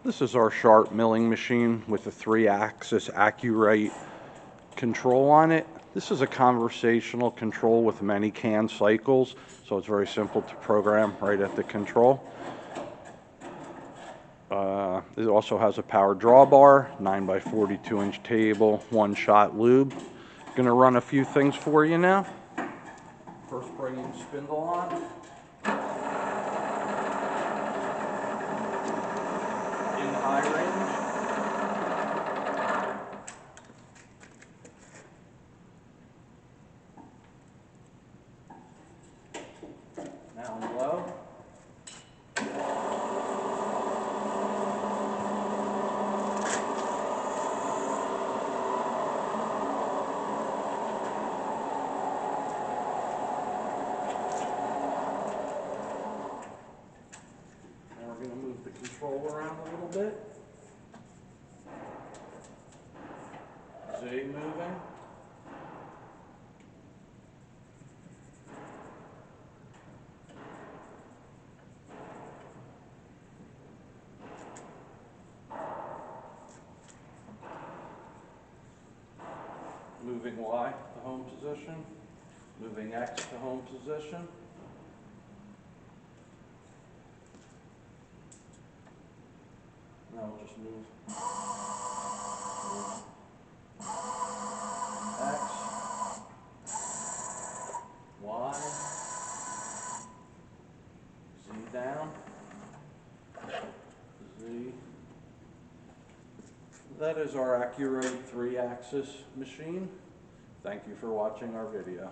This is our sharp milling machine with a 3-axis Acu-Rite control on it. This is a conversational control with many can cycles, so it's very simple to program right at the control. It also has a power drawbar, 9x42 inch table, 1-shot lube. Gonna run a few things for you now. First, bringing spindle on. In high range. Now in low. Now we're going to move the control around a little bit. Z moving. Moving Y to home position. Moving X to home position. Now we'll just move X, Y, Z down, Z. That is our Acu-Rite 3-axis machine. Thank you for watching our video.